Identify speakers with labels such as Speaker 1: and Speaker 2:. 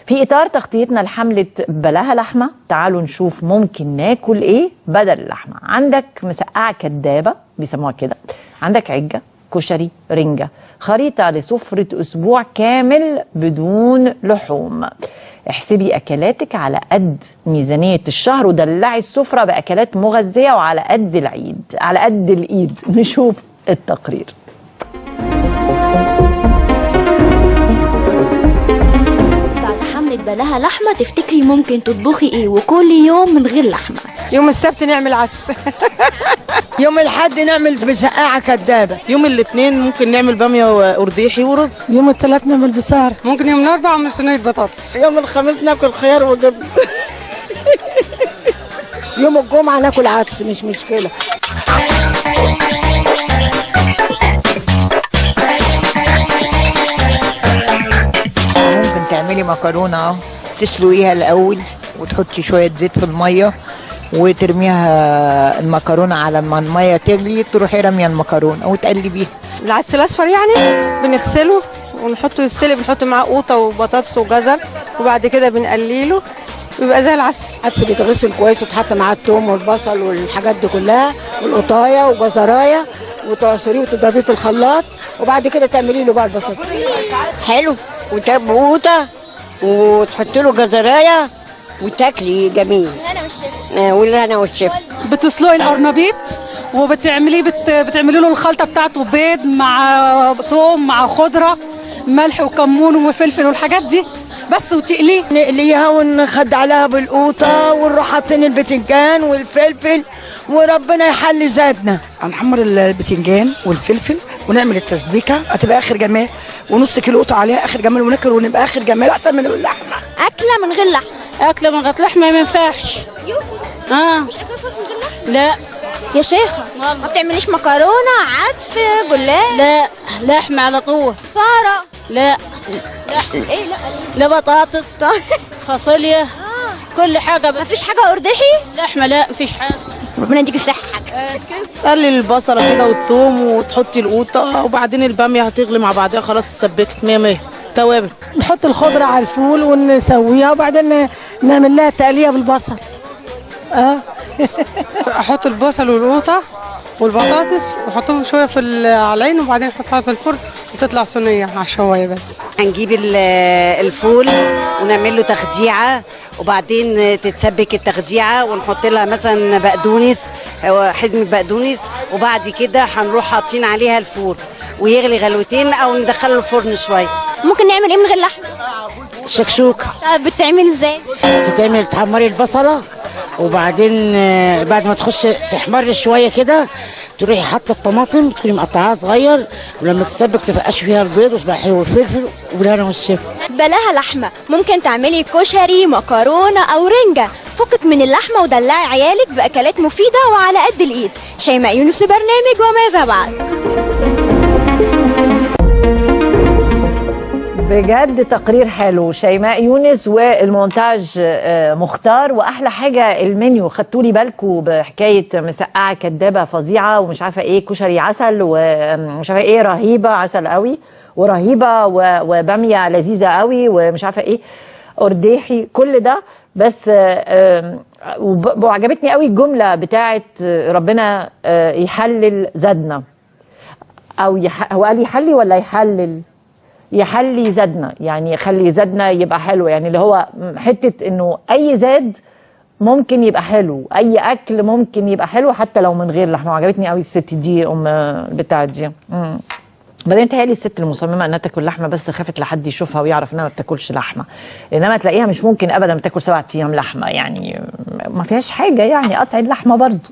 Speaker 1: في إطار تغطيتنا لحملة بلاها لحمة، تعالوا نشوف ممكن ناكل إيه بدل اللحمة. عندك مسقعة كدابة بيسموها كده، عندك عجة، كشري، رنجة، خريطة لسفرة أسبوع كامل بدون لحوم. احسبي أكلاتك على قد ميزانية الشهر ودلعي السفرة بأكلات مغذية وعلى قد العيد، على قد الإيد. نشوف التقرير.
Speaker 2: بلاها لحمة، تفتكري ممكن تطبخي ايه وكل يوم من غير لحمة؟
Speaker 3: يوم السبت نعمل عدس
Speaker 4: يوم الحد نعمل مسقعة كدابة،
Speaker 3: يوم الاثنين ممكن نعمل بامية وأرديحي ورز،
Speaker 4: يوم الثلاث نعمل بصار،
Speaker 3: ممكن يوم الأربعاء نعمل صينية بطاطس،
Speaker 4: يوم الخميس ناكل خيار وجبن يوم الجمعة ناكل عدس، مش مشكلة.
Speaker 5: ممكن تعملي مكرونة تسلقيها الأول وتحطي شوية زيت في المية وترميها المكرونة على ما المية تغلي، تروحي رمية المكرونة وتقلبيها.
Speaker 3: العدس الأصفر يعني بنغسله ونحطه يتسلق، بنحط معاه قوطة وبطاطس وجزر وبعد كده بنقليله ويبقى زي العسل.
Speaker 4: العدس بيتغسل كويس وتحط معاه الثوم والبصل والحاجات دي كلها والقطاية وجزراية وتعصريه وتضربيه في الخلاط وبعد كده تعملي له بقى البصل حلو وتبوطه وتحطي له جزرايه وتاكلي جميل. والهنا والشفا.
Speaker 6: بتسلقي القرنبيط وبتعمليه بتعملي له الخلطه بتاعته، بيض مع ثوم مع خضره، ملح وكمون وفلفل والحاجات دي بس، وتقليه.
Speaker 4: نقليها ونخد عليها بالقوطه ونروح حاطين البتنجان والفلفل وربنا يحلي زادنا.
Speaker 7: هنحمر البتنجان والفلفل ونعمل التسبيكه هتبقى اخر جمال، ونص كيلو قطع عليها اخر جمال، وناكل ونبقى اخر جمال احسن من اللحمه.
Speaker 2: اكله من غير لحمه.
Speaker 6: اكله من غير لحمه ما ينفعش.
Speaker 2: مش اكله من غير لحمه؟ لا يا شيخه، ما بتعمليش مكرونه، عدس، جلاش؟
Speaker 6: لا، لحمه على طول.
Speaker 2: ساره؟
Speaker 6: لا.
Speaker 2: ايه؟
Speaker 6: لا بطاطس، فاصوليا، كل حاجه.
Speaker 2: مفيش حاجه اردحي؟
Speaker 6: لحمه لا، مفيش حاجه.
Speaker 2: ربنا يديك الصحه.
Speaker 3: تقلي البصله كده والثوم وتحطي القوطه وبعدين الباميه هتغلي مع بعضها، خلاص سبكت 100 100. توابل،
Speaker 4: نحط الخضره على الفول ونسويها وبعدين نعمل لها تقليه بالبصل.
Speaker 3: احط البصل والقوطه والبطاطس واحطهم شويه على العين وبعدين احطها في الفرن وتطلع صينيه مع شوايه بس.
Speaker 8: هنجيب الفول ونعمل له تخديعه وبعدين تتسبك التخديعه ونحط لها مثلا بقدونس او حزمه بقدونس، وبعد كده هنروح حاطين عليها الفول ويغلي غلوتين او ندخله الفرن شويه.
Speaker 2: ممكن نعمل ايه من غير لحمه؟
Speaker 4: شكشوكه.
Speaker 2: طب بتتعمل ازاي؟
Speaker 4: بتتعمل تحمري البصله وبعدين بعد ما تخش تحمر شويه كده تروحي حاطه الطماطم تكوني مقطعاها صغير، ولما تتسبك تفقشي فيها البيض وتبقى والفلفل وبالهنا والشفا.
Speaker 2: بلاها لحمه، ممكن تعملي كشري، مكرونه او رنجه. فكك من اللحمه ودلعي عيالك باكلات مفيده وعلى قد الايد. شيماء يونس، برنامج وماذا بعد.
Speaker 1: بجد تقرير حلو، شيماء يونس والمونتاج مختار. واحلى حاجه المنيو، خدتولي بالكم بحكايه مسقعه كدابه فظيعه ومش عارفه ايه، كشري عسل ومش عارفه ايه، رهيبه عسل قوي ورهيبه وباميه لذيذه قوي ومش عارفه ايه، ارديحي، كل ده. بس وعجبتني قوي الجمله بتاعت ربنا يحلل زادنا، او هو قال يحلي ولا يحلل؟ يحلي زادنا، يعني يخلي زادنا يبقى حلو، يعني اللي هو حته انه اي زاد ممكن يبقى حلو، اي اكل ممكن يبقى حلو حتى لو من غير لحمه. عجبتني قوي الست دي، بتاعه دي. بعدين تهيألي الست المصممه انها تاكل لحمه بس خافت لحد يشوفها ويعرف انها ما بتاكلش لحمه، انما تلاقيها مش ممكن ابدا بتاكل 7 ايام لحمه، يعني ما فيهاش حاجه، يعني قطع اللحمه برضو